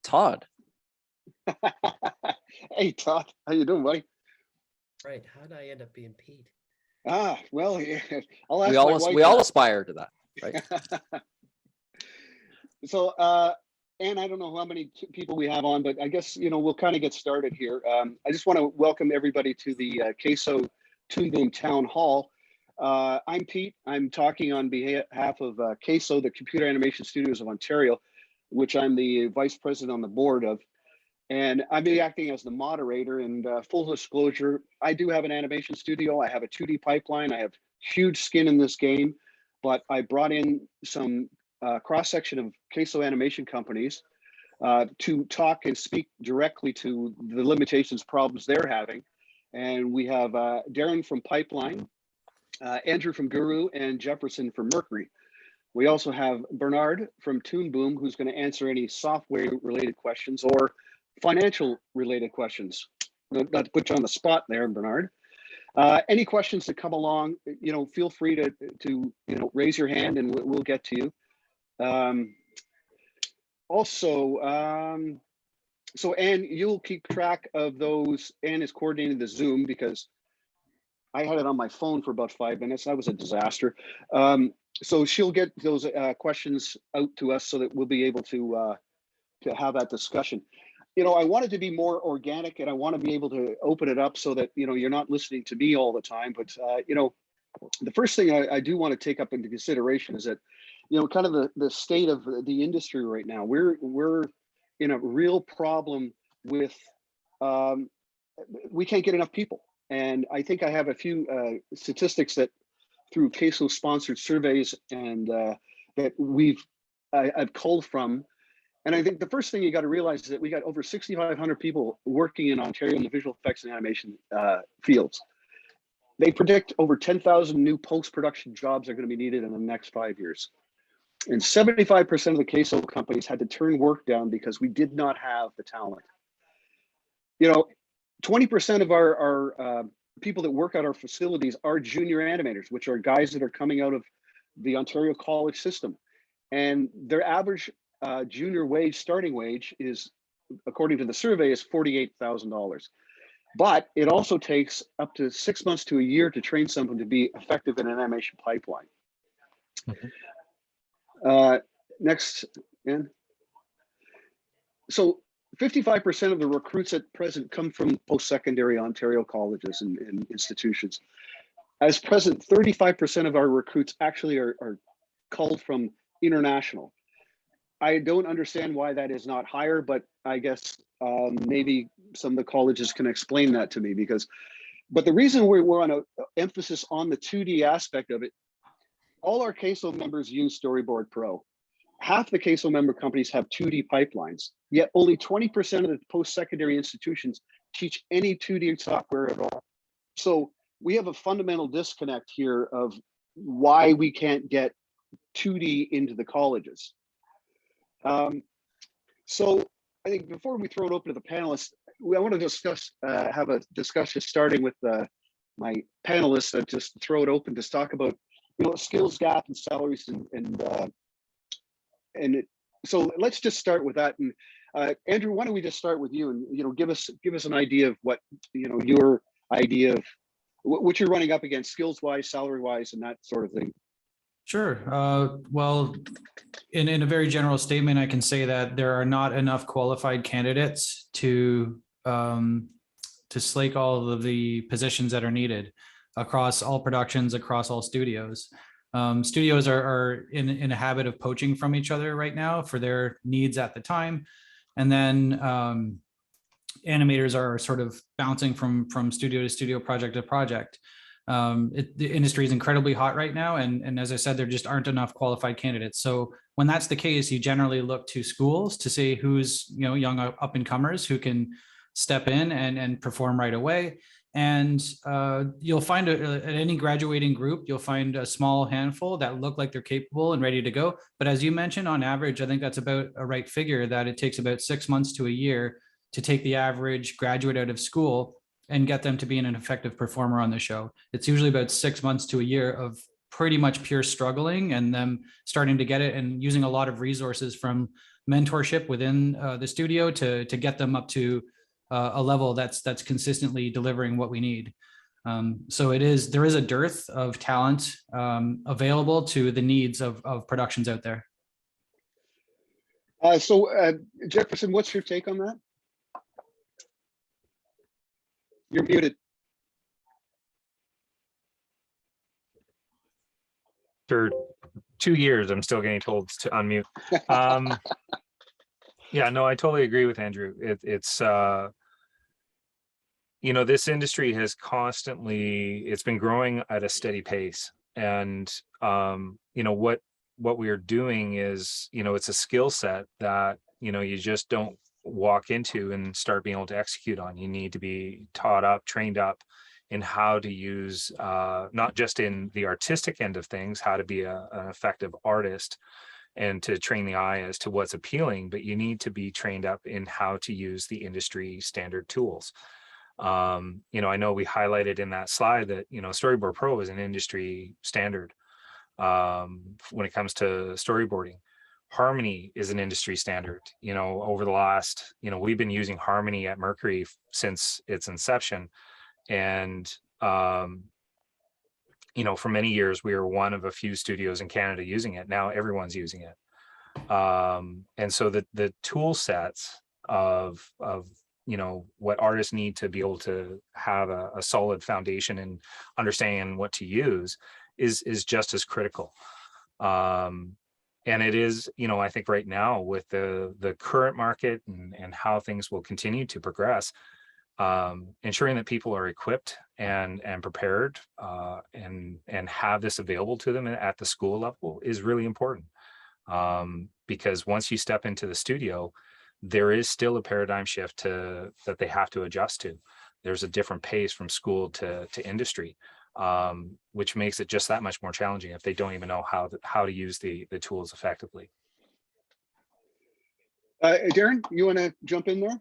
Todd. Hey, Todd, how you doing, buddy? Right. How did I end up being Pete? Well, yeah, I'll ask We my all wife we all that. aspire to that, right? So, and I don't know how many people we have on, but I guess, we'll kind of get started here. I just want to welcome everybody to the CASO Toon Town Hall. I'm Pete. I'm talking on behalf of CASO, the Computer Animation Studios of Ontario, which I'm the vice president on the board of. And I'll be acting as the moderator. And full disclosure, I do have an animation studio. I have a 2D pipeline. I have huge skin in this game, but I brought in some cross-section of CASO animation companies to talk and speak directly to the limitations, problems they're having. And we have Darren from Pipeline, Andrew from Guru, and Jefferson from Mercury. We also have Bernard from Toon Boom, who's going to answer any software-related questions or financial-related questions. Not to put you on the spot there, Bernard. Any questions that come along, feel free to raise your hand and we'll get to you. So Anne, you'll keep track of those. Anne is coordinating the Zoom because I had it on my phone for about 5 minutes. That was a disaster. So she'll get those questions out to us so that we'll be able to have that discussion. I wanted to be more organic, and I want to be able to open it up so that you're not listening to me all the time. But the first thing I do want to take up into consideration is that kind of the state of the industry right now. We're in a real problem with we can't get enough people, and I think I have a few statistics that through CASO sponsored surveys and that I've culled from. And I think the first thing you got to realize is that we got over 6,500 people working in Ontario in the visual effects and animation fields. They predict over 10,000 new post-production jobs are going to be needed in the next 5 years. And 75% of the CASO companies had to turn work down because we did not have the talent. 20% of our people that work at our facilities are junior animators, which are guys that are coming out of the Ontario college system. And their average junior wage, starting wage is, according to the survey, is $48,000. But it also takes up to 6 months to a year to train someone to be effective in an animation pipeline. Next, Ann. So 55% of the recruits at present come from post-secondary Ontario colleges and institutions. As present, 35% of our recruits actually are culled from international. I don't understand why that is not higher, but I guess maybe some of the colleges can explain that to me but the reason we're on an emphasis on the 2D aspect of it, all our CASO members use Storyboard Pro. Half the CASO member companies have 2D pipelines, yet only 20% of the post-secondary institutions teach any 2D software at all. So we have a fundamental disconnect here of why we can't get 2D into the colleges. So I think before we throw it open to the panelists, I want to discuss, have a discussion starting with my panelists, just throw it open to talk about, skills gap and salaries so let's just start with that. And Andrew, why don't we just start with you and give us an idea of what your idea of what you're running up against, skills wise, salary wise, and that sort of thing. Sure. Well, in a very general statement, I can say that there are not enough qualified candidates to slake all of the positions that are needed across all productions, across all studios. Studios are in a habit of poaching from each other right now for their needs at the time. And then animators are sort of bouncing from studio to studio, project to project. The industry is incredibly hot right now. And as I said, there just aren't enough qualified candidates. So when that's the case, you generally look to schools to see who's, young up and comers who can step in and perform right away. And you'll find at any graduating group, you'll find a small handful that look like they're capable and ready to go. But as you mentioned, on average, I think that's about a right figure, that it takes about 6 months to a year to take the average graduate out of school and get them to be an effective performer on the show. It's usually about 6 months to a year of pretty much pure struggling and them starting to get it and using a lot of resources from mentorship within the studio to get them up to a level that's consistently delivering what we need. So there is a dearth of talent available to the needs of productions out there. Jefferson, what's your take on that? You're muted. For 2 years, I'm still getting told to unmute. Yeah, no, I totally agree with Andrew. It's you know, this industry has it's been growing at a steady pace. And, you know, what we are doing is, you know, it's a skill set that, you know, you just don't walk into and start being able to execute on. You need to be taught up, trained up in how to use, not just in the artistic end of things, how to be an effective artist and to train the eye as to what's appealing, but you need to be trained up in how to use the industry standard tools. You know, I know we highlighted in that slide that, you know, Storyboard Pro is an industry standard when it comes to storyboarding. Harmony is an industry standard. You know, over the last, you know, we've been using Harmony at Mercury since its inception. And, you know, for many years, we were one of a few studios in Canada using it. Now everyone's using it. And so the tool sets of you know, what artists need to be able to have a solid foundation and understand what to use is just as critical. And it is, you know, I think right now with the current market and how things will continue to progress, ensuring that people are equipped and prepared and have this available to them at the school level is really important. Because once you step into the studio, there is still a paradigm shift that they have to adjust to. There's a different pace from school to industry, which makes it just that much more challenging if they don't even know how to use the tools effectively. Darren, you want to jump in there?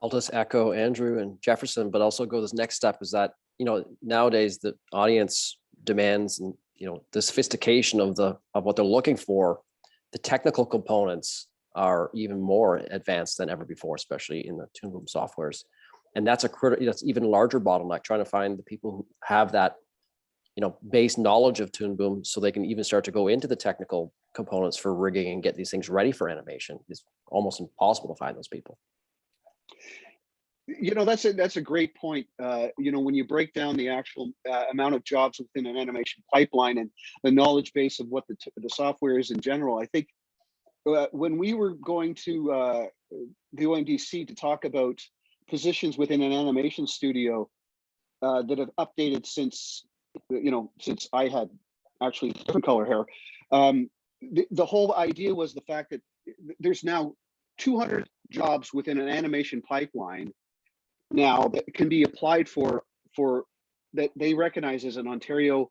I'll just echo Andrew and Jefferson, but also go this next step is that, you know, nowadays the audience demands and, you know, the sophistication of what they're looking for, the technical components are even more advanced than ever before, especially in the Toon Boom softwares. And that's that's even larger bottleneck, trying to find the people who have that, you know, base knowledge of Toon Boom so they can even start to go into the technical components for rigging and get these things ready for animation. It's almost impossible to find those people. You know, that's a great point. You know, when you break down the actual amount of jobs within an animation pipeline and the knowledge base of what the software is in general, I think when we were going to the OMDC to talk about positions within an animation studio that have updated since, you know, since I had actually different color hair, the whole idea was the fact that there's now 200 jobs within an animation pipeline now that can be applied for that they recognize as an Ontario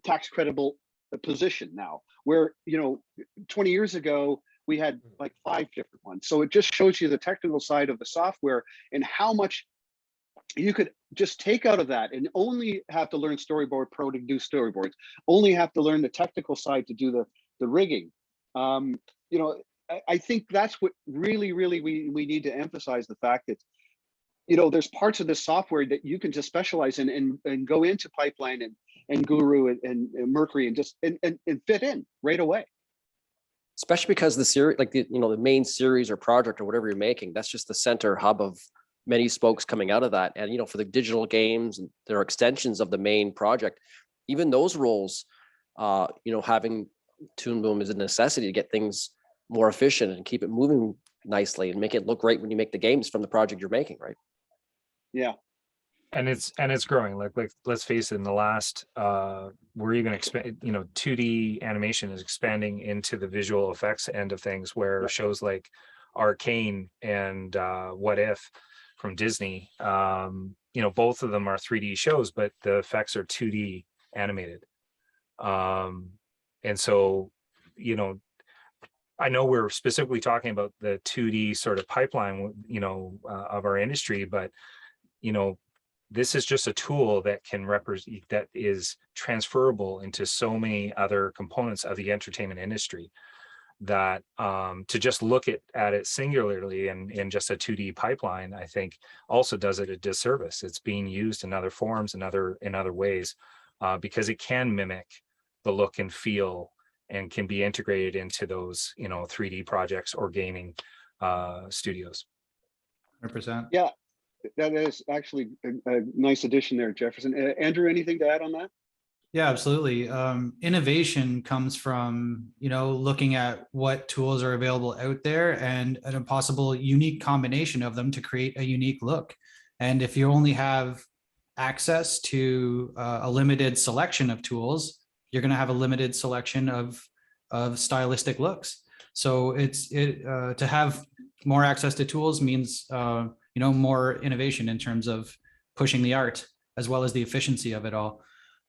tax creditable position now, where, you know, 20 years ago we had like 5 different ones. So it just shows you the technical side of the software and how much you could just take out of that and only have to learn Storyboard Pro to do storyboards, only have to learn the technical side to do the rigging. You know, I think that's what really we need to emphasize, the fact that, you know, there's parts of the software that you can just specialize in and go into Pipeline and Guru and Mercury and just and fit in right away. Especially because the series, like the, you know, the main series or project or whatever you're making, that's just the center hub of many spokes coming out of that. And, you know, for the digital games, and there are extensions of the main project, even those roles, you know, having Toon Boom is a necessity to get things more efficient and keep it moving nicely and make it look great when you make the games from the project you're making, right? Yeah. And it's growing. Like let's face it, in the last we're even expand, you know, 2D animation is expanding into the visual effects end of things, where shows like Arcane and What If from Disney, you know, both of them are 3D shows, but the effects are 2D animated. And so, you know, I know we're specifically talking about the 2D sort of pipeline, you know, of our industry, but, you know, this is just a tool that can represent, that is transferable into so many other components of the entertainment industry that to just look at it singularly and in just a 2D pipeline, I think also does it a disservice. It's being used in other forms and in other ways because it can mimic the look and feel and can be integrated into those, 3D projects or gaming studios. 100%. Yeah, that is actually a nice addition there, Jefferson. Andrew, anything to add on that? Yeah, absolutely. Innovation comes from, looking at what tools are available out there and a possible unique combination of them to create a unique look. And if you only have access to a limited selection of tools, you're going to have a limited selection of stylistic looks. So to have more access to tools means, more innovation in terms of pushing the art as well as the efficiency of it all.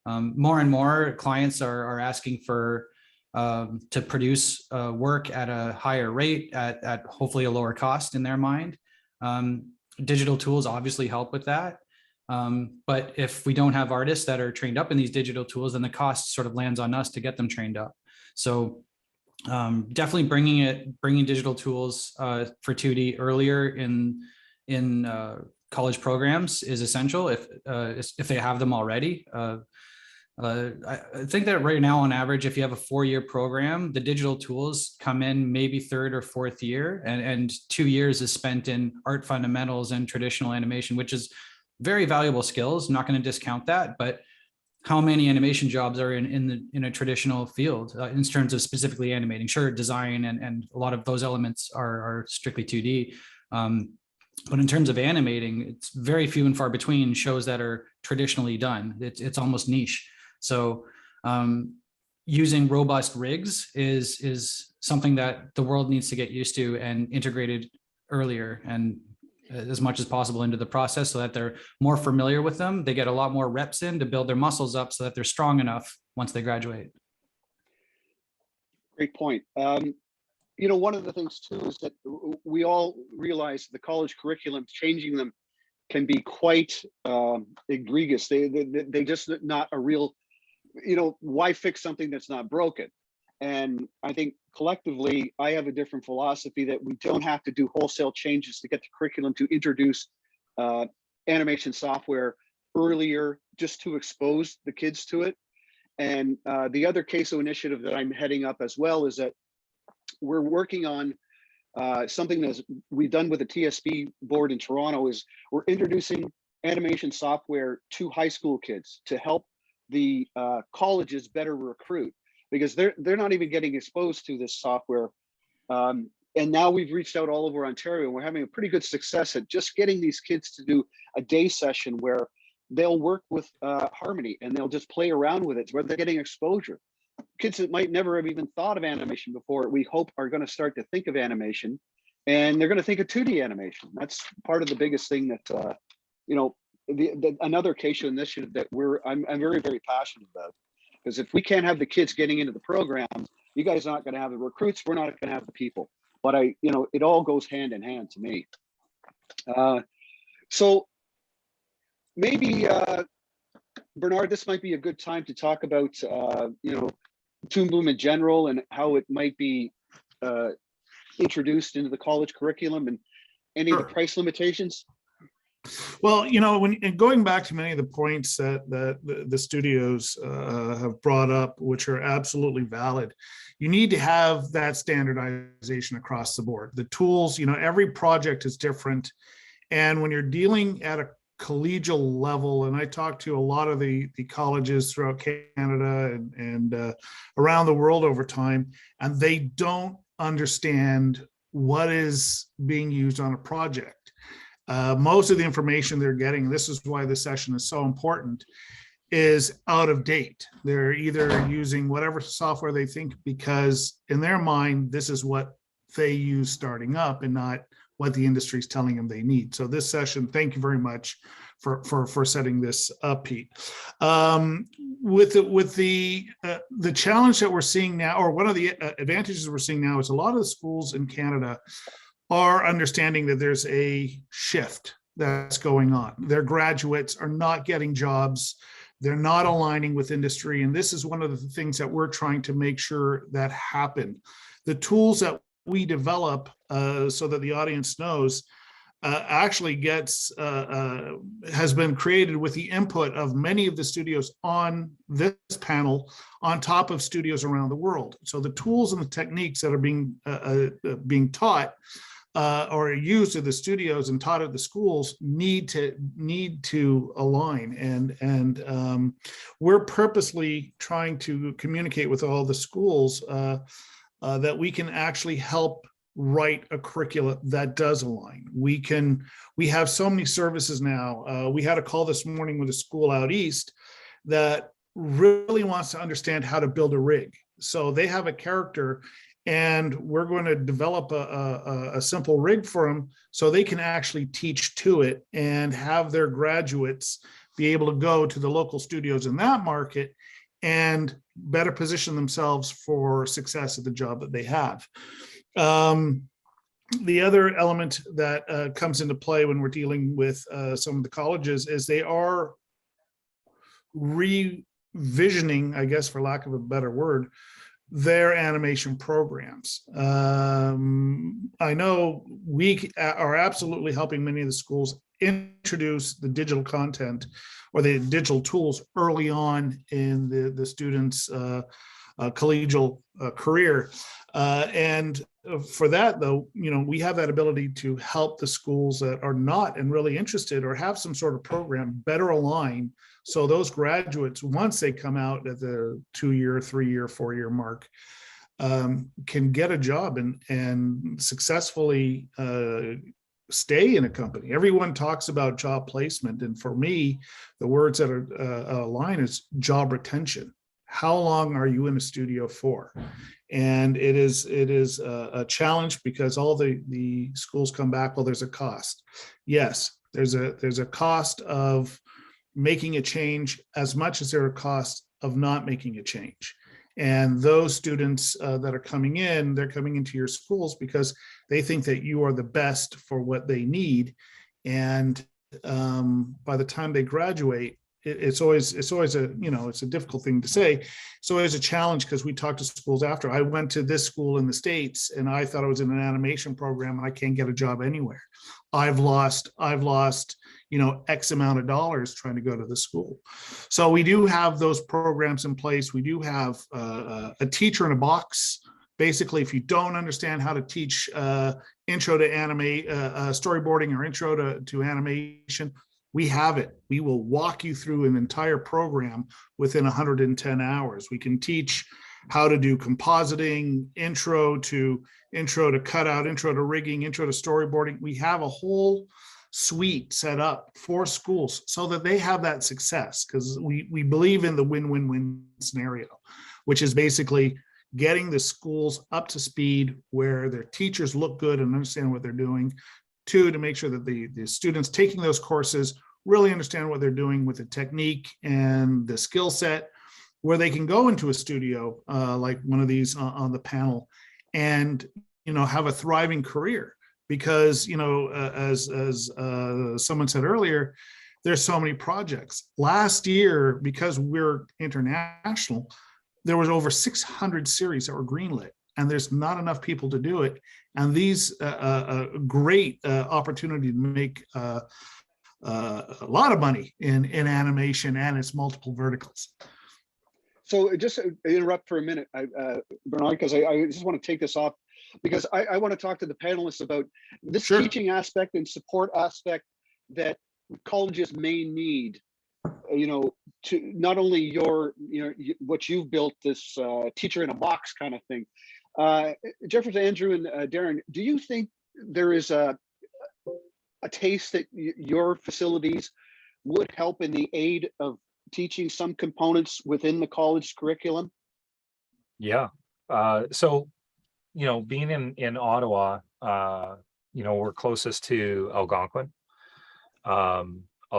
More and more clients are asking for to produce work at a higher rate at hopefully a lower cost in their mind. Digital tools obviously help with that. But if we don't have artists that are trained up in these digital tools, then the cost sort of lands on us to get them trained up. So definitely bringing digital tools for 2D earlier in college programs is essential if they have them already. I think that right now, on average, if you have a 4-year program, the digital tools come in maybe 3rd or 4th year, and 2 years is spent in art fundamentals and traditional animation, which is very valuable skills. I'm not going to discount that, but how many animation jobs are in a traditional field in terms of specifically animating? Sure, design and a lot of those elements are strictly 2D. But in terms of animating, it's very few and far between shows that are traditionally done. It's almost niche. So using robust rigs is something that the world needs to get used to and integrated earlier and as much as possible into the process so that they're more familiar with them. They get a lot more reps in to build their muscles up so that they're strong enough once they graduate. Great point. One of the things too is that we all realize the college curriculum, changing them can be quite egregious. They just not a real, why fix something that's not broken? And I think collectively, I have a different philosophy that we don't have to do wholesale changes to get the curriculum to introduce animation software earlier, just to expose the kids to it. And the other CASO initiative that I'm heading up as well is that we're working on something that we've done with the TSB board in Toronto is we're introducing animation software to high school kids to help the colleges better recruit, because they're not even getting exposed to this software. And now we've reached out all over Ontario, and we're having a pretty good success at just getting these kids to do a day session where they'll work with Harmony and they'll just play around with it, where they're getting exposure. Kids that might never have even thought of animation before, we hope are going to start to think of animation, and they're going to think of 2D animation. That's part of the biggest thing that, another CASO initiative that I'm very, very passionate about. Because if we can't have the kids getting into the program, you guys are not going to have the recruits. We're not going to have the people. But it all goes hand in hand to me. So maybe, Bernard, this might be a good time to talk about, Toon Boom in general and how it might be introduced into the college curriculum and any of the price limitations. Well, when going back to many of the points that the studios have brought up, which are absolutely valid, you need to have that standardization across the board. The tools, every project is different. And when you're dealing at a collegial level, and I talked to a lot of the colleges throughout Canada and around the world over time, and they don't understand what is being used on a project. Most of the information they're getting, this is why this session is so important, is out of date. They're either using whatever software they think, because in their mind, this is what they use starting up and not what the industry is telling them they need. So this session, thank you very much for setting this up, Pete. With the challenge that we're seeing now, or one of the advantages we're seeing now, is a lot of the schools in Canada are understanding that there's a shift that's going on. Their graduates are not getting jobs. They're not aligning with industry. And this is one of the things that we're trying to make sure that happen, the tools that we develop so that the audience knows actually has been created with the input of many of the studios on this panel, on top of studios around the world. So the tools and the techniques that are being taught or used at the studios and taught at the schools need to align. And we're purposely trying to communicate with all the schools that we can actually help write a curricula that does align. We have so many services now. We had a call this morning with a school out east that really wants to understand how to build a rig. So they have a character, and we're going to develop a simple rig for them so they can actually teach to it and have their graduates be able to go to the local studios in that market and better position themselves for success at the job that they have. The other element that comes into play when we're dealing with some of the colleges is they are revisioning, I guess, for lack of a better word, their animation programs. I know we are absolutely helping many of the schools introduce the digital content or the digital tools early on in the students' collegial career. And for that, though, we have that ability to help the schools that are not and really interested or have some sort of program better align. So those graduates, once they come out at the 2-year, 3-year, 4-year mark, can get a job and successfully stay in a company. Everyone talks about job placement. And for me, the words that are align is job retention. How long are you in a studio for? And it is a challenge because all the schools come back, well, there's a cost. Yes, there's a cost of making a change as much as there are costs of not making a change. And those students that are coming in, they're coming into your schools because they think that you are the best for what they need. And by the time they graduate, it's always a, it's a difficult thing to say. It's always a challenge because we talk to schools after. I went to this school in the States and I thought I was in an animation program and I can't get a job anywhere. I've lost, X amount of dollars trying to go to the school. So we do have those programs in place. We do have a teacher in a box. Basically, if you don't understand how to teach intro to storyboarding or intro to animation, we have it. We will walk you through an entire program within 110 hours. We can teach how to do compositing, intro to cutout, intro to rigging, intro to storyboarding. We have a whole suite set up for schools so that they have that success, because we believe in the win-win-win scenario, which is basically getting the schools up to speed where their teachers look good and understand what they're doing. 2, to make sure that the students taking those courses really understand what they're doing with the technique and the skill set, where they can go into a studio like one of these on the panel and have a thriving career. Because as someone said earlier, there's so many projects. Last year, because we're international, there was over 600 series that were greenlit, and there's not enough people to do it. And these great opportunity to make a lot of money in animation and its multiple verticals. So just interrupt for a minute, Bernard, because I just want to take this off, because I want to talk to the panelists about this Sure. teaching aspect and support aspect that colleges may need, to not only what you've built, this teacher in a box kind of thing. Jefferson, Andrew, and Darren, do you think there is a taste that your facilities would help in the aid of teaching some components within the college curriculum? Yeah. So, being in Ottawa, we're closest to Algonquin.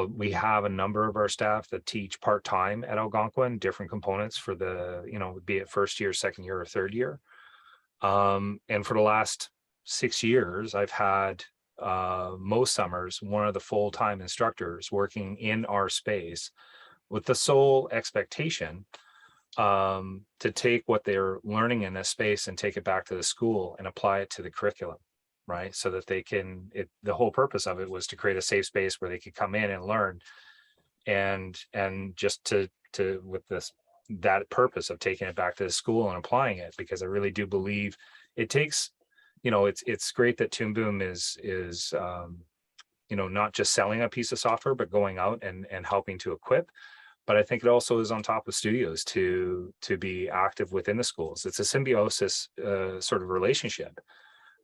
We have a number of our staff that teach part-time at Algonquin, different components for the, be it first year, second year, or third year. And for the last 6 years, I've had most summers one of the full-time instructors working in our space with the sole expectation to take what they're learning in this space and take it back to the school and apply it to the curriculum, right? So that they can, the whole purpose of it was to create a safe space where they could come in and learn, and just to with that purpose of taking it back to the school and applying it, because I really do believe it takes, it's great that Toon Boom is not just selling a piece of software, but going out and helping to equip. But I think it also is on top of studios to be active within the schools. It's a symbiosis sort of relationship.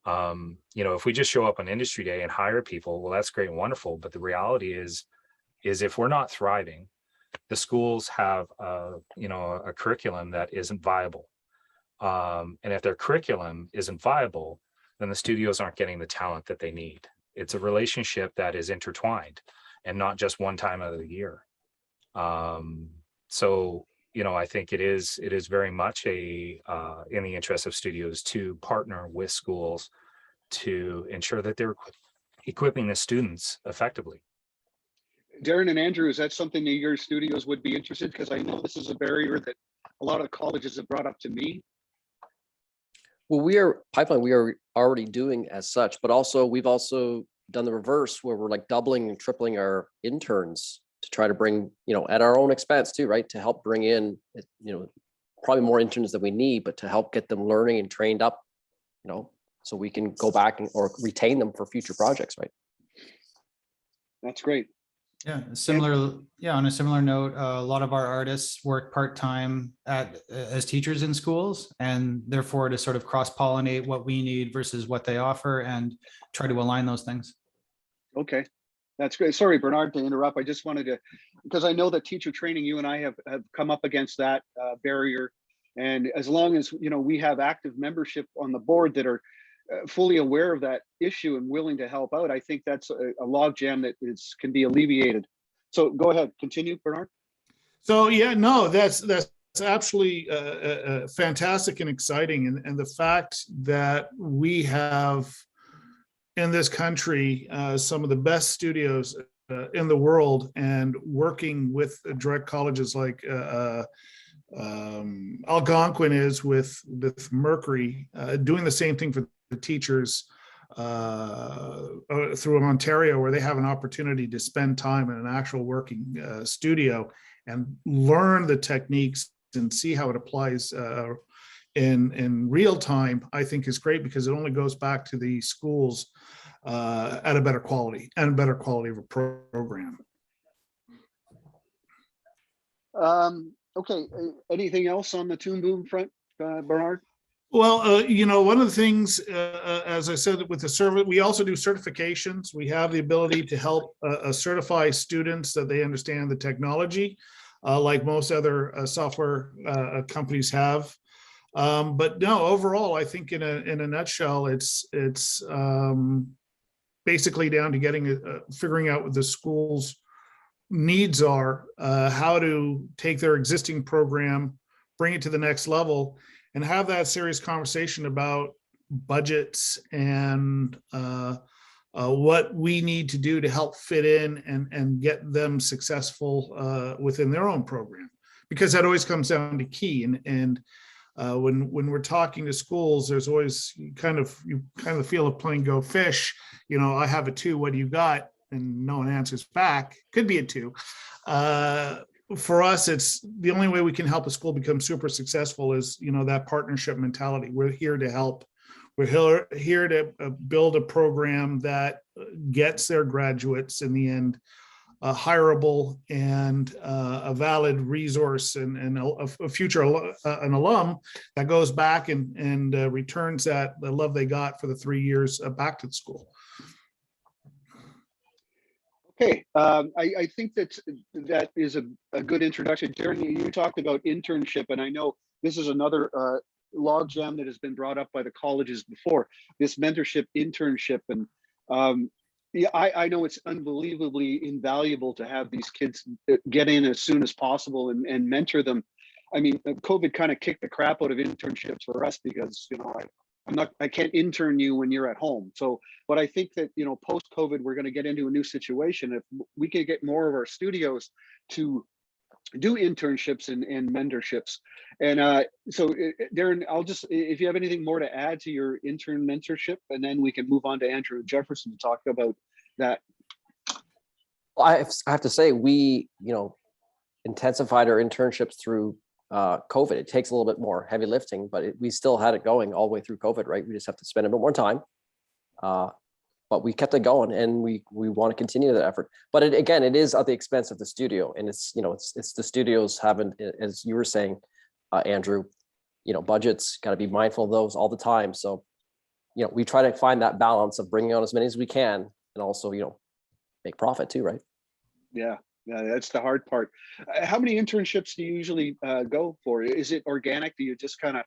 If we just show up on industry day and hire people, well, that's great and wonderful. But the reality is if we're not thriving, the schools have a curriculum that isn't viable. And if their curriculum isn't viable, then the studios aren't getting the talent that they need. It's a relationship that is intertwined and not just one time out of the year. So I think it is very much in the interest of studios to partner with schools to ensure that they're equipping the students effectively. Darren and Andrew, is that something that your studios would be interested? Because I know this is a barrier that a lot of colleges have brought up to me. Well, we are already doing as such, but also we've also done the reverse where we're like doubling and tripling our interns to try to bring, at our own expense too, right? To help bring in, probably more interns than we need, but to help get them learning and trained up, so we can go back or retain them for future projects, right? That's great. Yeah, on a similar note, a lot of our artists work part-time as teachers in schools, and therefore to sort of cross-pollinate what we need versus what they offer and try to align those things. Okay, that's great. Sorry, Bernard, to interrupt. I just wanted to, because I know that teacher training, you and I have come up against that barrier. And as long as, we have active membership on the board that are fully aware of that issue and willing to help out, I think that's a logjam that can be alleviated. So go ahead, continue, Bernard. So yeah, no, that's absolutely fantastic and exciting, and the fact that we have in this country some of the best studios in the world, and working with direct colleges like Algonquin is with Mercury, doing the same thing for the teachers through Ontario, where they have an opportunity to spend time in an actual working studio and learn the techniques and see how it applies in real time, I think is great, because it only goes back to the schools at a better quality and a better quality of a program. Okay, anything else on the Toon Boom front, Bernard? Well, one of the things, as I said, with the service, we also do certifications. We have the ability to help certify students that they understand the technology, like most other software companies have. But no, overall, I think in a nutshell, it's basically down to figuring out what the school's needs are, how to take their existing program, bring it to the next level, and have that serious conversation about budgets and what we need to do to help fit in and get them successful within their own program, because that always comes down to key. And when we're talking to schools, there's always you kind of feel a plane go fish. I have a 2. What do you got? And no one answers back. Could be a 2. For us, it's the only way we can help a school become super successful is, that partnership mentality. We're here to help. We're here to build a program that gets their graduates in the end hireable and a valid resource and a future an alum that goes back and returns that the love they got for the 3 years back to the school. Okay, I think that is a good introduction. Darren, you talked about internship, and I know this is another logjam that has been brought up by the colleges before, this mentorship internship. And yeah, I know it's unbelievably invaluable to have these kids get in as soon as possible and mentor them. I mean, COVID kind of kicked the crap out of internships for us because, I can't intern you when you're at home. So, but I think that, post-COVID, we're going to get into a new situation. If we could get more of our studios to do internships and mentorships. And Darren, I'll just, if you have anything more to add to your intern mentorship, and then we can move on to Andrew and Jefferson to talk about that. Well, I have to say, we, intensified our internships through COVID. It takes a little bit more heavy lifting, but we still had it going all the way through COVID, right? We just have to spend a bit more time. But we kept it going, and we want to continue that effort. But it is at the expense of the studio, and it's the studios haven't, as you were saying, Andrew, budgets, got to be mindful of those all the time. So, we try to find that balance of bringing on as many as we can, and also, make profit too, right? Yeah, that's the hard part. How many internships do you usually go for? Is it organic? Do you just kind of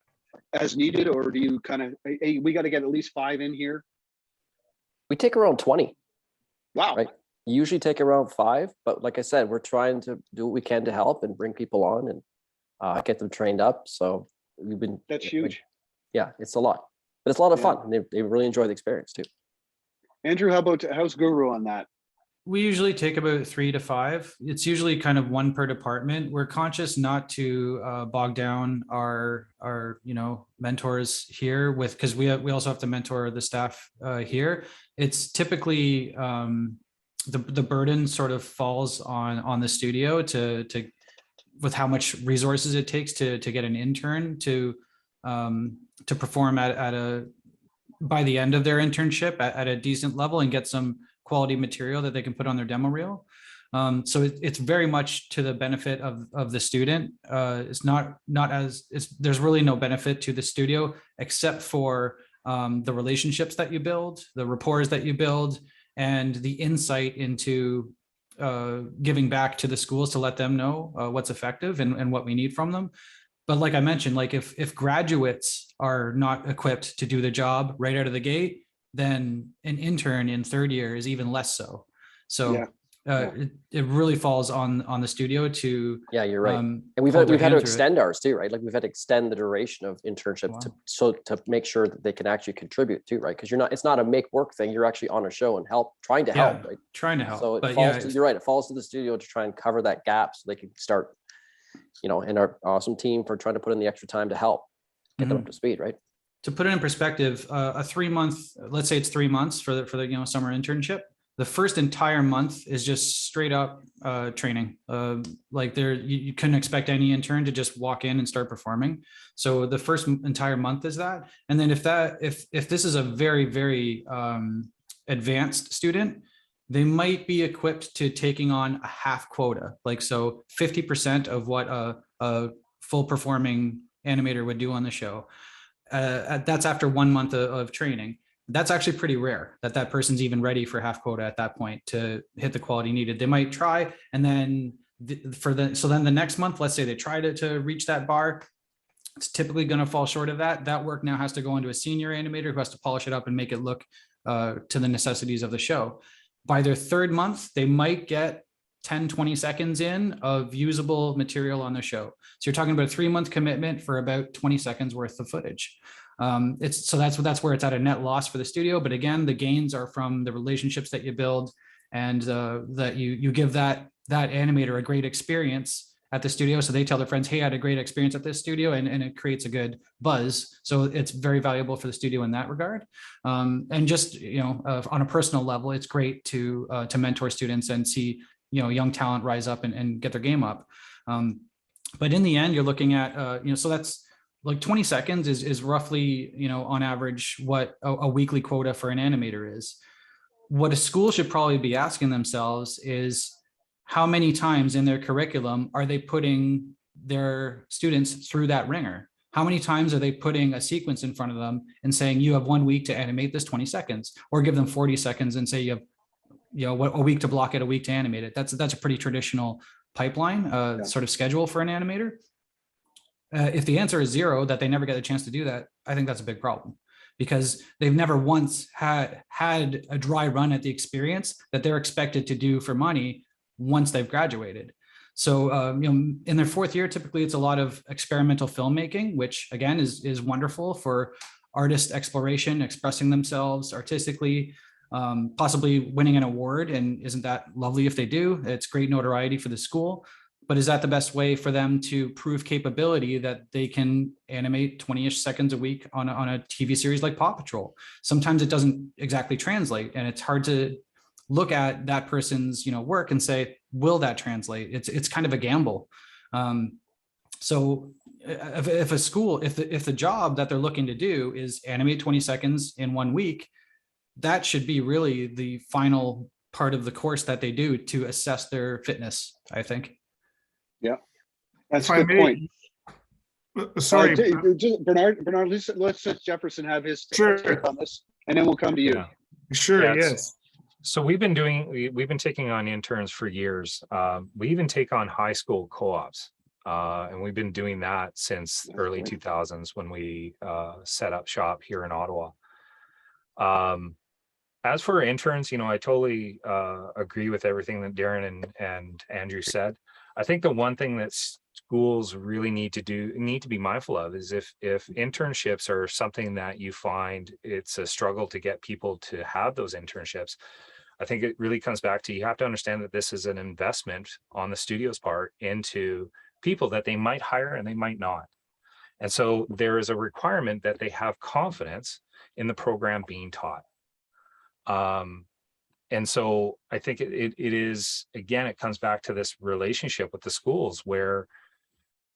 as needed, or do you kind of, hey, we got to get at least 5 in here? We take around 20. Wow. Right. You usually take around 5, but like I said, we're trying to do what we can to help and bring people on and get them trained up. So That's huge. Yeah, it's a lot, but it's a lot of Yeah. fun. And they really enjoy the experience too. Andrew, how's Guru on that? We usually take about 3 to 5. It's usually kind of one per department. We're conscious not to bog down our mentors here because we also have to mentor the staff here. It's typically the burden sort of falls on the studio to with how much resources it takes to get an intern to perform by the end of their internship at a decent level and get some quality material that they can put on their demo reel. So it's very much to the benefit of the student. There's really no benefit to the studio except for the relationships that you build, the rapport that you build, and the insight into giving back to the schools to let them know what's effective and what we need from them. But like I mentioned, like if graduates are not equipped to do the job right out of the gate, then an intern in 3rd year is even less so. So it really falls on the studio to. Yeah, you're right. And we've had to extend ours too, right? Like we've had to extend the duration of internship to make sure that they can actually contribute too, right? Because it's not a make work thing. You're actually on a show and trying to help, right? Trying to help. So you're right. It falls to the studio to try and cover that gap so they can start, and our awesome team for trying to put in the extra time to help get them up to speed, right? To put it in perspective, a 3-month, let's say it's 3 months for the summer internship. The first entire month is just straight up training. You couldn't expect any intern to just walk in and start performing. So the first entire month is that. And then if this is a very, very advanced student, they might be equipped to taking on a half quota. So 50% of what a full performing animator would do on the show. That's after 1 month of training. That's actually pretty rare that person's even ready for half quota at that point to hit the quality needed. They might try, and then then the next month, let's say they try to reach that bar, it's typically going to fall short of that. That work now has to go into a senior animator who has to polish it up and make it look to the necessities of the show. By their 3rd month, they might get 10, 20 seconds in of usable material on the show. So you're talking about a 3-month commitment for about 20 seconds worth of footage. That's where it's at a net loss for the studio. But again, the gains are from the relationships that you build and that you give that animator a great experience at the studio. So they tell their friends, hey, I had a great experience at this studio, and it creates a good buzz. So it's very valuable for the studio in that regard. And just, on a personal level, it's great to mentor students and see young talent rise up and get their game up. But in the end, you're looking at, so that's like 20 seconds is roughly, on average, what a weekly quota for an animator is. What a school should probably be asking themselves is how many times in their curriculum are they putting their students through that ringer? How many times are they putting a sequence in front of them and saying, you have 1 week to animate this 20 seconds, or give them 40 seconds and say you have a week to block it, a week to animate it. That's a pretty traditional pipeline sort of schedule for an animator. If the answer is 0, that they never get a chance to do that, I think that's a big problem, because they've never once had a dry run at the experience that they're expected to do for money once they've graduated. So, in their 4th year, typically it's a lot of experimental filmmaking, which again is wonderful for artist exploration, expressing themselves artistically, possibly winning an award. And isn't that lovely if they do? It's great notoriety for the school. But is that the best way for them to prove capability that they can animate 20-ish seconds a week on a TV series like Paw Patrol? Sometimes it doesn't exactly translate, and it's hard to look at that person's work and say, will that translate? It's kind of a gamble. So if a school, if the job that they're looking to do is animate 20 seconds in 1 week, that should be really the final part of the course that they do to assess their fitness, I think. Yeah, that's If a I good may- point. Sorry, Bernard, let's let Jefferson have his Sure. take on this, and then we'll come to you. Yeah. sure, Yeah, it's- yes. So we've been taking on interns for years. We even take on high school co-ops. And we've been doing that since That's early great. 2000s when we set up shop here in Ottawa. As for interns, I totally agree with everything that Darren and Andrew said. I think the one thing that schools really need to be mindful of is if internships are something that you find it's a struggle to get people to have those internships, I think it really comes back to, you have to understand that this is an investment on the studio's part into people that they might hire and they might not. And so there is a requirement that they have confidence in the program being taught. And so I think it is, again, it comes back to this relationship with the schools where,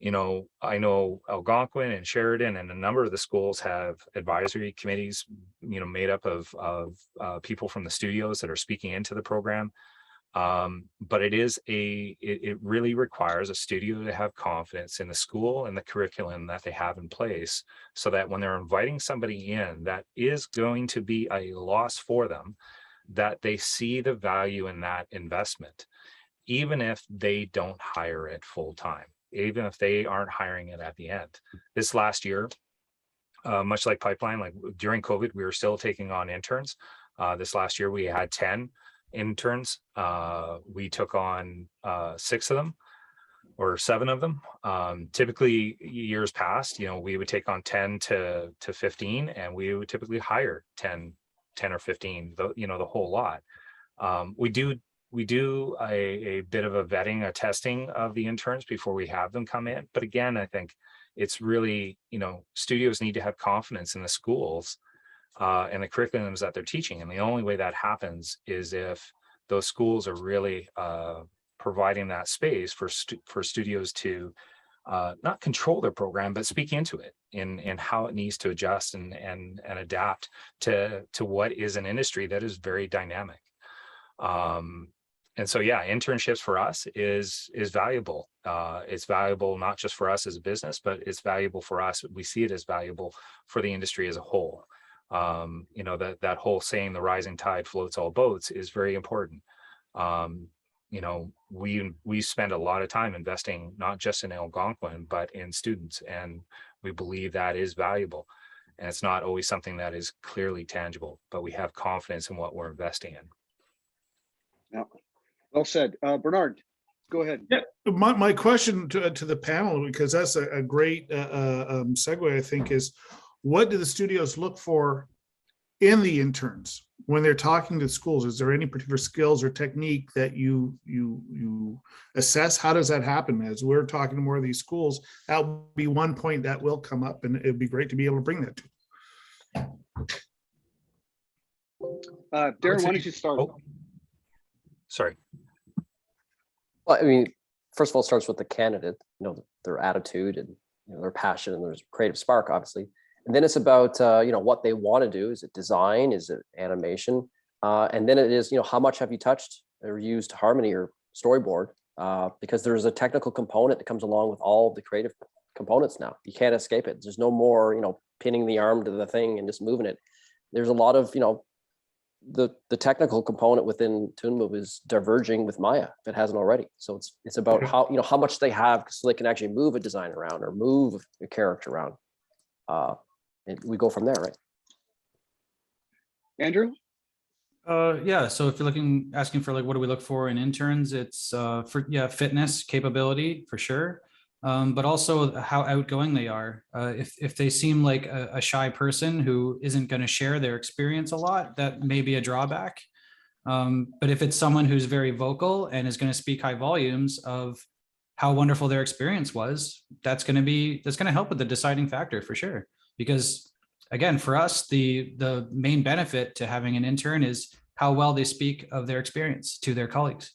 I know Algonquin and Sheridan and a number of the schools have advisory committees, made up of people from the studios that are speaking into the program. But it really requires a studio to have confidence in the school and the curriculum that they have in place, so that when they're inviting somebody in that is going to be a loss for them, that they see the value in that investment, even if they don't hire it full time, even if they aren't hiring it at the end. This last year, much like Pipeline, like during COVID, we were still taking on interns. This last year, we had 10 interns. We took on 6 of them or 7 of them. Typically years past, we would take on 10 to 15, and we would typically hire 10 or 15, the whole lot. We do a bit of a vetting, a testing of the interns before we have them come in. But again, I think it's really, studios need to have confidence in the schools and the curriculums that they're teaching. And the only way that happens is if those schools are really providing that space for studios to not control their program, but speak into it and how it needs to adjust and adapt to what is an industry that is very dynamic. And so, yeah, internships for us is valuable. It's valuable not just for us as a business, but it's valuable for us. We see it as valuable for the industry as a whole. That whole saying, the rising tide floats all boats, is very important. We spend a lot of time investing not just in Algonquin, but in students, and we believe that is valuable. And it's not always something that is clearly tangible, but we have confidence in what we're investing in. Yeah, well said. Bernard, go ahead. Yeah, my question to the panel, because that's a great segue, I think, is what do the studios look for in the interns when they're talking to schools? Is there any particular skills or technique that you assess? How does that happen? As we're talking to more of these schools, that will be one point that will come up, and it'd be great to be able to bring that to. Darren, why don't you start? Oh, sorry. Well, I mean, first of all, it starts with the candidate, their attitude and their passion, and there's creative spark, obviously. And then it's about, what they want to do. Is it design? Is it animation? And then it is, how much have you touched or used Harmony or Storyboard? Because there's a technical component that comes along with all the creative components now. You can't escape it. There's no more, pinning the arm to the thing and just moving it. There's a lot of, the technical component within Toon Move is diverging with Maya if it hasn't already. So it's about how much they have, so they can actually move a design around or move a character around. And we go from there, right? Andrew? Yeah, so if you're asking for what do we look for in interns, it's fitness, capability for sure, but also how outgoing they are. If they seem like a shy person who isn't going to share their experience a lot, that may be a drawback. But if it's someone who's very vocal and is going to speak high volumes of how wonderful their experience was, that's going to help with the deciding factor for sure. Because again, for us, the main benefit to having an intern is how well they speak of their experience to their colleagues.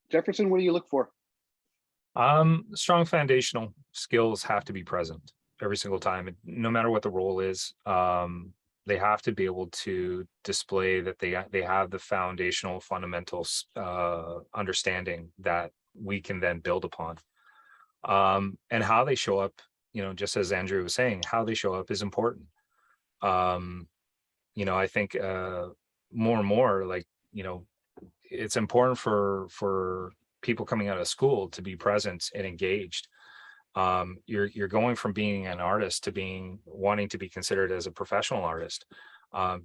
Jefferson, what do you look for? Strong foundational skills have to be present every single time, no matter what the role is. They have to be able to display that they have the foundational fundamentals understanding that we can then build upon. And how they show up, just as Andrew was saying, how they show up is important. I think more and more, like, it's important for people coming out of school to be present and engaged. You're going from being an artist to wanting to be considered as a professional artist.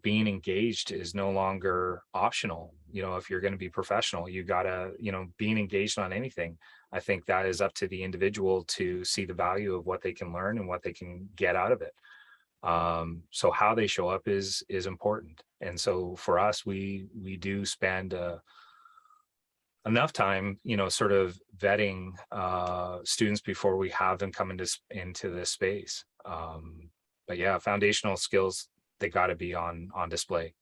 Being engaged is no longer optional. If you're going to be professional, you gotta, being engaged on anything. I think that is up to the individual to see the value of what they can learn and what they can get out of it. So how they show up is important. And so for us, we do spend enough time, sort of vetting students before we have them come into this space. But yeah, foundational skills, they got to be on display.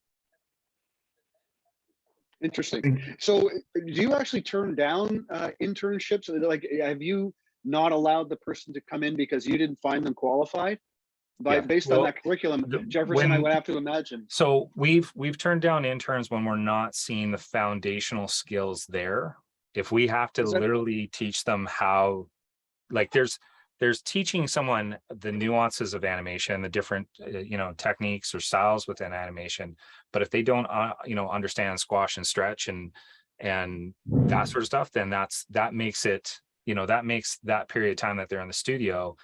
Interesting. So do you actually turn down internships? Like, have you not allowed the person to come in because you didn't find them qualified? Based on that curriculum, Jefferson, I would have to imagine. So we've turned down interns when we're not seeing the foundational skills there. If we have to literally teach them how, like, there's teaching someone the nuances of animation, the different techniques or styles within animation. But if they don't understand squash and stretch and that sort of stuff, then that makes it, that makes that period of time that they're in the studio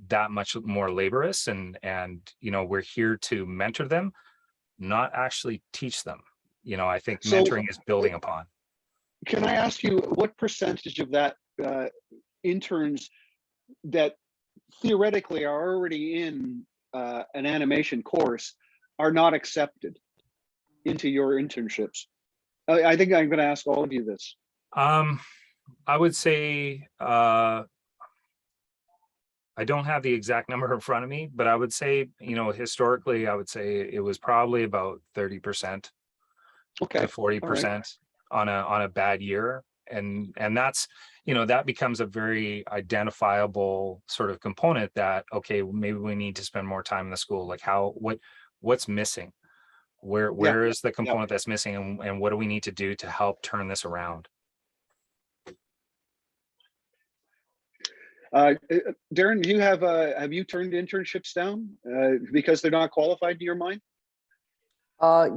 that much more laborious. And we're here to mentor them, not actually teach them. I think mentoring is building upon. Can I ask you what percentage of that interns that theoretically are already in an animation course are not accepted into your internships? I think I'm going to ask all of you this. I would say, I don't have the exact number in front of me, but I would say, historically, I would say it was probably about 30% to 40% on a bad year. And that's, that becomes a very identifiable sort of component that, okay, maybe we need to spend more time in the school. Like what's missing? Where is the component that's missing, and what do we need to do to help turn this around? Darren, have you turned internships down because they're not qualified to your mind?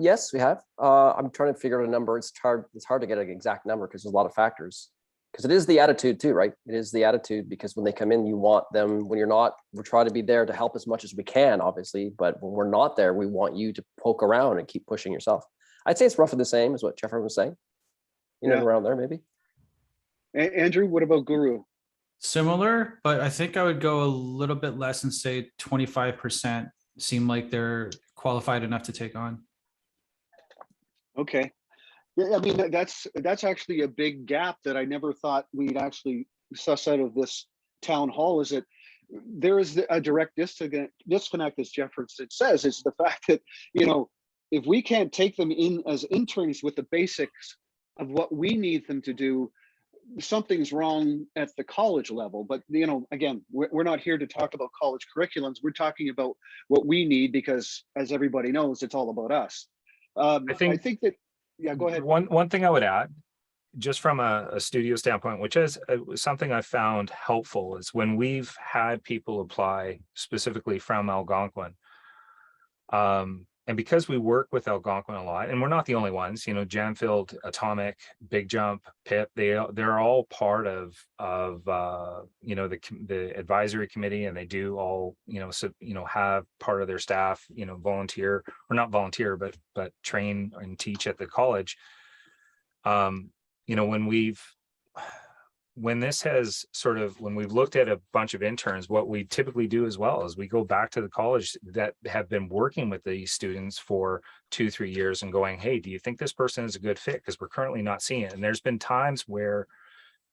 Yes, we have. I'm trying to figure out a number. It's hard to get an exact number because there's a lot of factors. Because it is the attitude too, right? It is the attitude, because when they come in, you want them, when you're not, we're trying to be there to help as much as we can, obviously, but when we're not there, we want you to poke around and keep pushing yourself. I'd say it's roughly the same as what Jeffrey was saying. Around there, maybe. Andrew, what about Guru? Similar, but I think I would go a little bit less and say 25% seem like they're qualified enough to take on. Okay. Yeah, I mean, that's actually a big gap that I never thought we'd actually suss out of this town hall, is that there is a direct disconnect, as Jefferson says. It's the fact that, if we can't take them in as interns with the basics of what we need them to do, something's wrong at the college level. But again, we're not here to talk about college curriculums. We're talking about what we need, because as everybody knows, it's all about us. I think that, yeah, go ahead. One thing I would add, just from a studio standpoint, which is something I found helpful, is when we've had people apply specifically from Algonquin, and because we work with Algonquin a lot, and we're not the only ones, Jamfield, Atomic, Big Jump, PIP, they're all part of the advisory committee, and they do all, have part of their staff, volunteer, or not volunteer, but train and teach at the college. When when this has sort of, when we've looked at a bunch of interns, what we typically do as well is we go back to the college that have been working with these students for 2-3 years and going, hey, do you think this person is a good fit? Because we're currently not seeing it. And there's been times where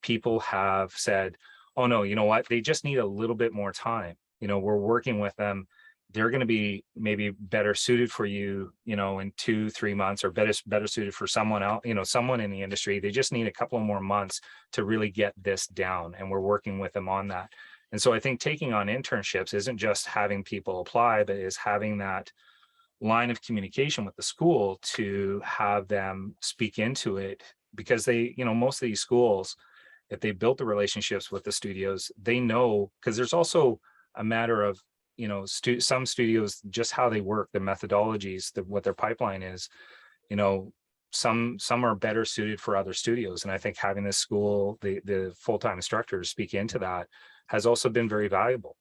people have said, oh no, you know what? They just need a little bit more time. You know, we're working with them. They're going to be maybe better suited for you, you know, in 2-3 months, or better suited for someone else, you know, someone in the industry. They just need a couple of more months to really get this down. And we're working with them on that. And so I think taking on internships isn't just having people apply, but is having that line of communication with the school to have them speak into it, because they, you know, most of these schools, if they built the relationships with the studios, they know, because there's also a matter of, you know, some studios, just how they work, the methodologies, what their pipeline is, you know, some are better suited for other studios. And I think having this school, the full-time instructors speak into that has also been very valuable.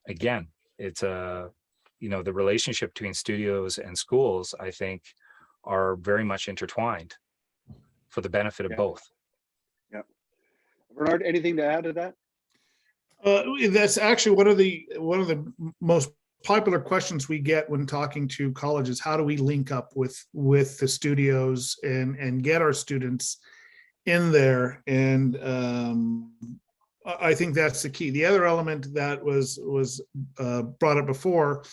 Again, it's you know, the relationship between studios and schools, I think, are very much intertwined for the benefit of Yeah. both. Yeah. Bernard, anything to add to that? That's actually one of the most popular questions we get when talking to colleges. How do we link up with the studios and get our students in there? And I think that's the key. The other element that was brought up before,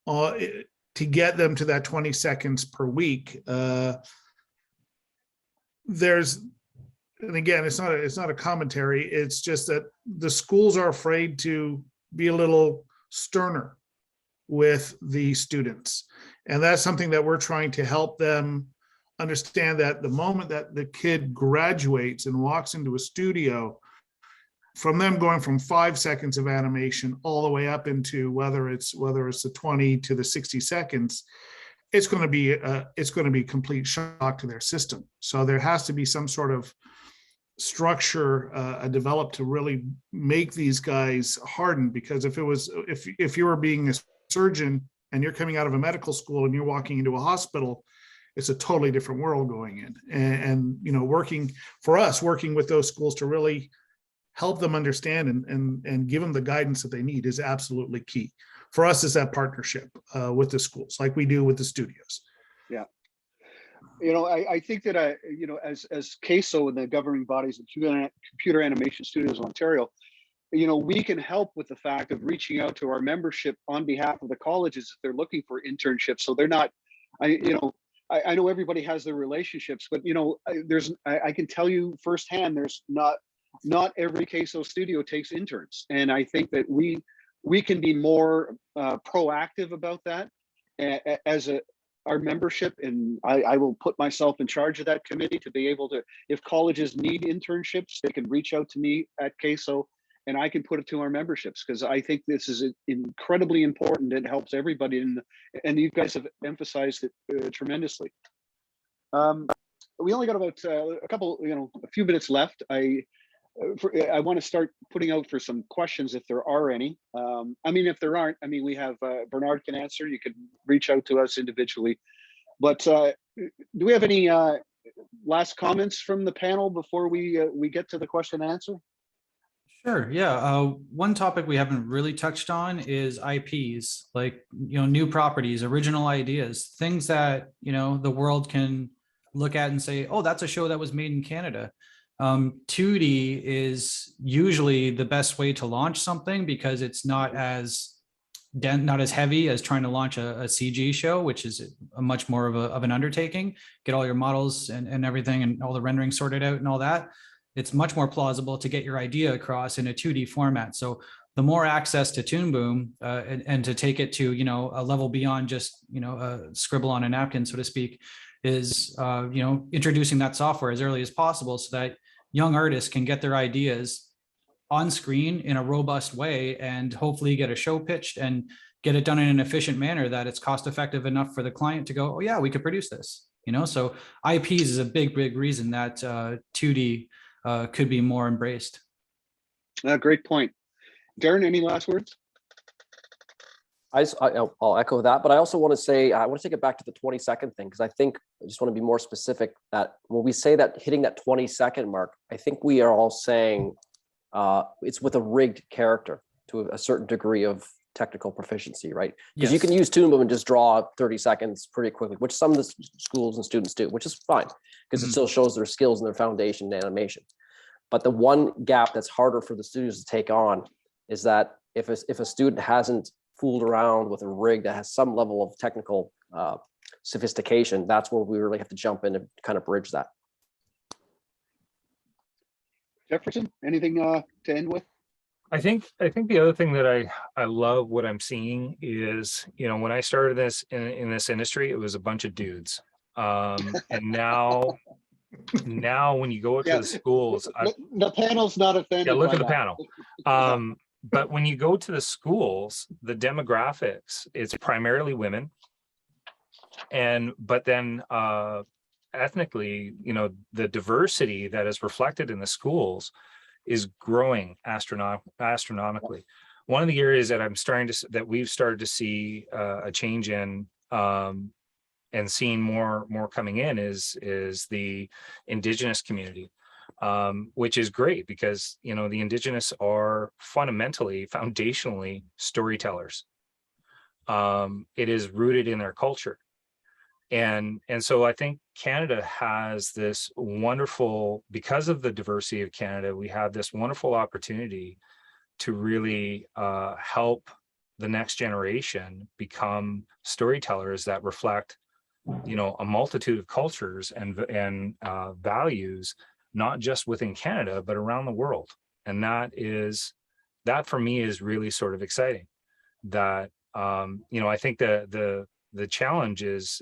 to get them to that 20 seconds per week, and again, it's not a commentary. It's just that the schools are afraid to be a little sterner with the students. And that's something that we're trying to help them understand, that the moment that the kid graduates and walks into a studio, from them going from 5 seconds of animation all the way up into whether it's the 20 to the 60 seconds, it's going to be complete shock to their system. So there has to be some sort of structure developed to really make these guys harden. Because if you were being a surgeon and you're coming out of a medical school and you're walking into a hospital, it's a totally different world going in. And you know, working with those schools to really help them understand and give them the guidance that they need is absolutely key. For us, is that partnership with the schools, like we do with the studios. Yeah. You know, I think that, you know, as CASO and the governing bodies of Computer Animation Studios of Ontario, you know, we can help with the fact of reaching out to our membership on behalf of the colleges if they're looking for internships. So they're not, I know everybody has their relationships, but, you know, I can tell you firsthand, there's not every CASO studio takes interns. And I think that we can be more proactive about that as our membership, and I will put myself in charge of that committee to be able to, if colleges need internships, they can reach out to me at CASO and I can put it to our memberships, because I think this is incredibly important. It helps everybody, and you guys have emphasized it tremendously. We only got about a few minutes left. I want to start putting out for some questions if there are any. I mean, if there aren't, I mean, we have Bernard can answer. You can reach out to us individually. But do we have any last comments from the panel before we get to the question and answer? Sure. Yeah. One topic we haven't really touched on is IPs, like, you know, new properties, original ideas, things that, you know, the world can look at and say, oh, that's a show that was made in Canada. 2D is usually the best way to launch something, because it's not as heavy as trying to launch a CG show, which is a much more of an undertaking. Get all your models and everything and all the rendering sorted out and all that. It's much more plausible to get your idea across in a 2D format. So the more access to Toon Boom and to take it to, you know, a level beyond just, you know, a scribble on a napkin, so to speak, is, you know, introducing that software as early as possible so that young artists can get their ideas on screen in a robust way and hopefully get a show pitched and get it done in an efficient manner that it's cost effective enough for the client to go, oh yeah, we could produce this, you know? So IPs is a big reason that 2D could be more embraced. Great point. Darren, any last words? I'll echo that, but I also want to say, I want to take it back to the 20-second thing, because I think I just want to be more specific that when we say that hitting that 20-second mark, I think we are all saying it's with a rigged character to a certain degree of technical proficiency, right? Because you can use Toon and just draw 30 seconds pretty quickly, which some of the schools and students do, which is fine because it still shows their skills and their foundation in animation. But the one gap that's harder for the students to take on is that if a student hasn't fooled around with a rig that has some level of technical sophistication, that's where we really have to jump in and kind of bridge that. Jefferson, anything to end with? I think the other thing that I love what I'm seeing is, when I started this in this industry, it was a bunch of dudes. And now when you go to the schools, the panel's not offended. yeah, look by at the that. panel. But when you go to the schools, the demographics, it's primarily women. But then ethnically, the diversity that is reflected in the schools is growing astronomically. One of the areas that we've started to see a change in and seeing more coming in is the Indigenous community, which is great because the Indigenous are foundationally storytellers. It is rooted in their culture. And so I think Canada has this wonderful, because of the diversity of Canada, we have this wonderful opportunity to really help the next generation become storytellers that reflect, a multitude of cultures and values, not just within Canada, but around the world. And that for me is really sort of exciting. That I think the challenge is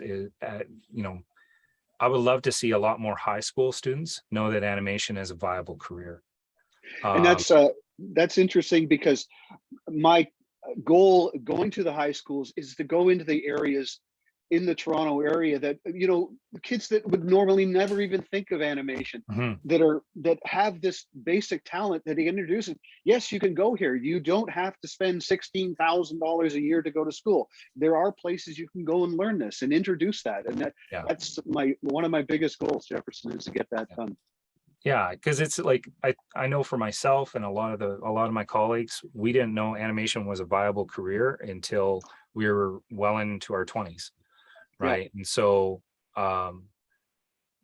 I would love to see a lot more high school students know that animation is a viable career. And that's interesting because my goal going to the high schools is to go into the areas in the Toronto area that, kids that would normally never even think of animation, that have this basic talent that he introduces. Yes, you can go here. You don't have to spend $16,000 a year to go to school. There are places you can go and learn this and introduce that. And that's one of my biggest goals, Jefferson, is to get that done. Yeah, because it's like I know for myself and a lot of my colleagues, we didn't know animation was a viable career until we were well into our 20s. Right. And so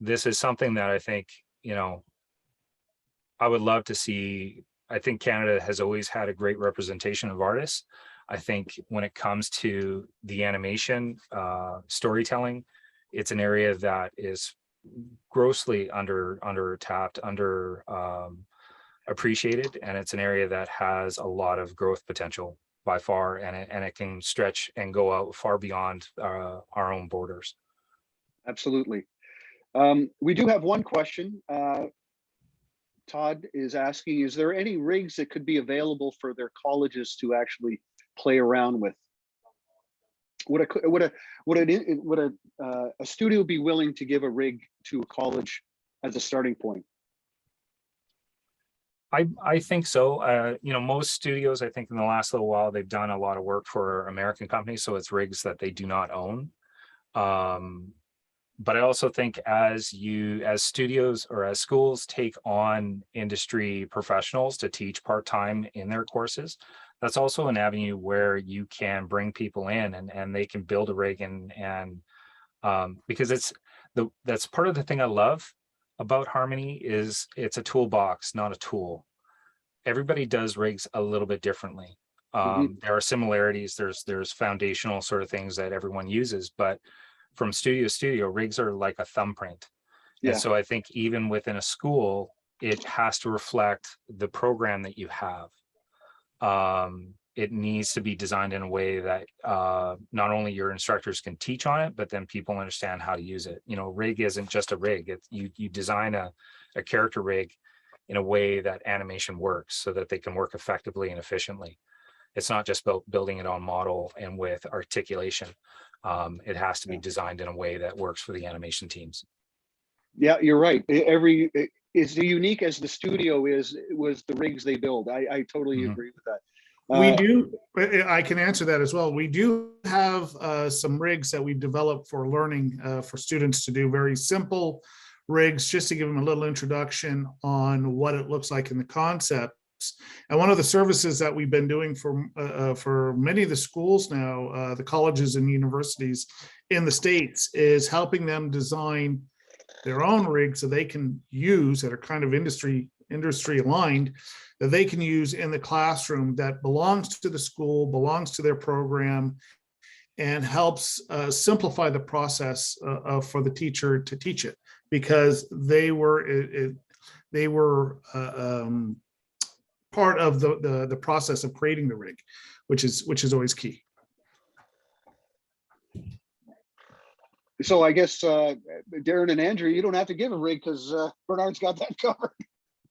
this is something that I think, I would love to see. I think Canada has always had a great representation of artists. I think when it comes to the animation, storytelling, it's an area that is grossly under tapped, appreciated, and it's an area that has a lot of growth potential by far, and it can stretch and go out far beyond our own borders. Absolutely. We do have one question. Todd is asking, is there any rigs that could be available for their colleges to actually play around with? Would a studio be willing to give a rig to a college as a starting point? I think so. Most studios, I think in the last little while, they've done a lot of work for American companies, so it's rigs that they do not own. But I also think as studios or as schools take on industry professionals to teach part-time in their courses, that's also an avenue where you can bring people in and they can build a rig and because that's part of the thing I love about Harmony is it's a toolbox, not a tool. Everybody does rigs a little bit differently. There are similarities, there's foundational sort of things that everyone uses, but from studio to studio, rigs are like a thumbprint. And so I think even within a school, it has to reflect the program that you have. It needs to be designed in a way that not only your instructors can teach on it, but then people understand how to use it. Rig isn't just a rig. You design a character rig in a way that animation works so that they can work effectively and efficiently. It's not just building it on model and with articulation. It has to be designed in a way that works for the animation teams. Yeah, you're right. As unique as the studio was the rigs they build. I totally agree with that. We do, I can answer that as well. We do have some rigs that we've developed for learning for students to do very simple rigs, just to give them a little introduction on what it looks like in the concepts. And one of the services that we've been doing for many of the schools now, the colleges and universities in the States, is helping them design their own rigs that they can use that are kind of industry aligned, that they can use in the classroom, that belongs to the school, belongs to their program, and helps simplify the process for the teacher to teach it, because they were part of the process of creating the rig, which is always key. So I guess Darren and Andrew, you don't have to give a rig because Bernard's got that covered.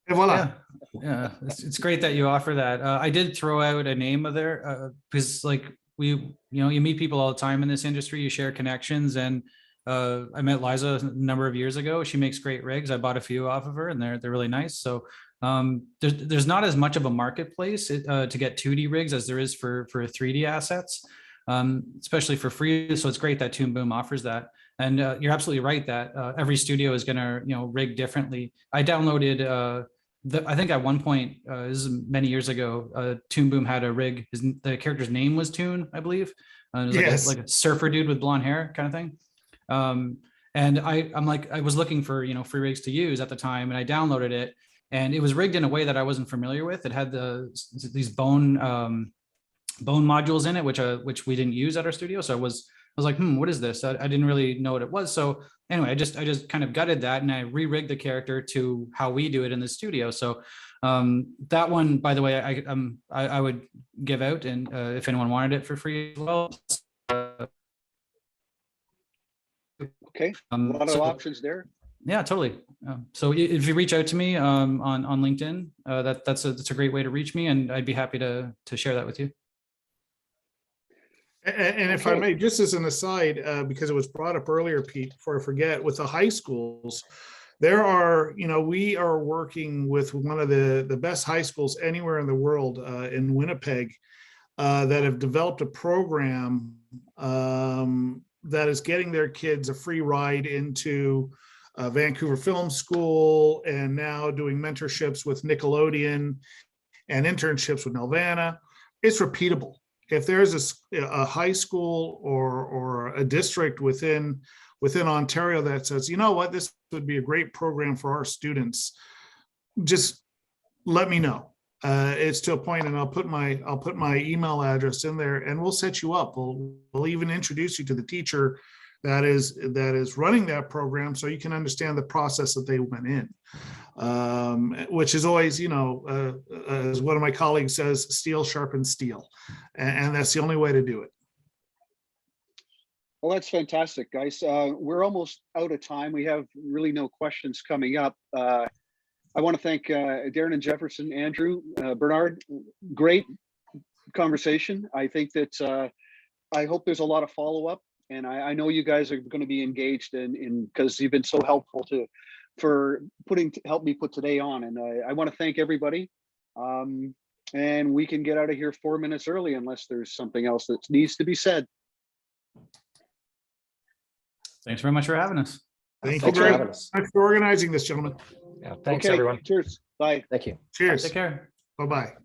And voila. Yeah, it's great that you offer that. I did throw out a name of there because like you meet people all the time in this industry, you share connections, and I met Liza a number of years ago. She makes great rigs. I bought a few off of her, and they're really nice. So there's not as much of a marketplace to get 2D rigs as there is for 3D assets, especially for free. So it's great that Toon Boom offers that. And you're absolutely right that every studio is going to rig differently. I downloaded I think at one point, this is many years ago, Toon Boom had a rig. The character's name was Toon, I believe. It was Yes. like a surfer dude with blonde hair kind of thing. And I was looking for free rigs to use at the time, and I downloaded it, and it was rigged in a way that I wasn't familiar with. It had these bone modules in it, which we didn't use at our studio. So I was like, what is this? I didn't really know what it was. So anyway, I just kind of gutted that, and I re-rigged the character to how we do it in the studio. So that one, by the way, I would give out, and if anyone wanted it for free as well. Okay, a lot of options there. Yeah, totally. So if you reach out to me on LinkedIn, that's a great way to reach me, and I'd be happy to share that with you. And if I may, just as an aside, because it was brought up earlier, Pete, before I forget, with the high schools, there are, we are working with one of the best high schools anywhere in the world, in Winnipeg, that have developed a program that is getting their kids a free ride into Vancouver Film School, and now doing mentorships with Nickelodeon and internships with Nelvana. It's repeatable. If there's a high school or a district within Ontario that says, you know what, this would be a great program for our students, just let me know. It's to a point, and I'll put my email address in there, and we'll set you up. We'll even introduce you to the teacher that is running that program, so you can understand the process that they went in. Which is always, as one of my colleagues says, steel sharpens steel, and that's the only way to do it. Well, that's fantastic, guys. We're almost out of time. We have really no questions coming up. I want to thank Darren and Jefferson, Andrew, Bernard. Great conversation. I think that I hope there's a lot of follow-up, and I know you guys are going to be engaged in because you've been so helpful for help me put today on. And I want to thank everybody. And we can get out of here 4 minutes early unless there's something else that needs to be said. Thanks very much for having us. Thank Thanks you for very having much us. for organizing this, gentlemen. Yeah, thanks Okay, everyone. cheers. Bye. Thank you. Cheers. Take care. Bye-bye.